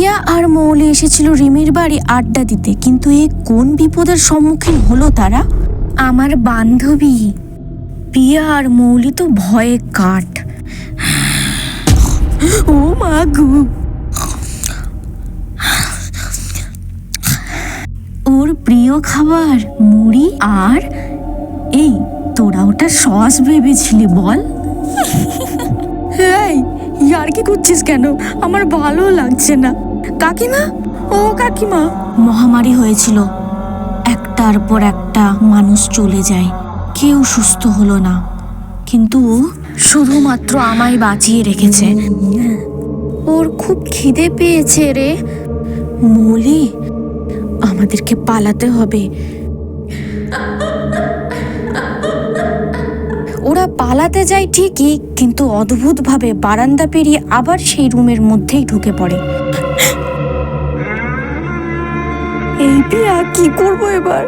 পিয়া আর মৌলি এসেছিল রিমির বাড়ি আড্ডা দিতে, কিন্তু এ কোন বিপদের সম্মুখীন হলো তারা? আমার বান্ধবী পিয়া আর মৌলি তো ভয়ে কাঠ। ও মা গো, ওর প্রিয় খাবার মুড়ি, আর এই তোরা ওটা সস ভেবেছিলি বল? এই ইয়ার কি করছিস কেন? আমার ভালো লাগছে না। কাকিমা, ও কাকিমা, মহামারী হয়েছিল, একটার পর একটা মানুষ চলে যায়, কেউ সুস্থ হলো না, কিন্তু শুধুমাত্র আমায় বাঁচিয়ে রেখেছে। ওর খুব খিদে পেয়েছে রে। মৌলি, আমাদেরকে পালাতে হবে। ওরা পালাতে যায় ঠিকই, কিন্তু অদ্ভুতভাবে বারান্দা পেরিয়ে আবার সেই রুমের মধ্যেই ঢুকে পড়ে। এই পিয়া, কি করবো এবার?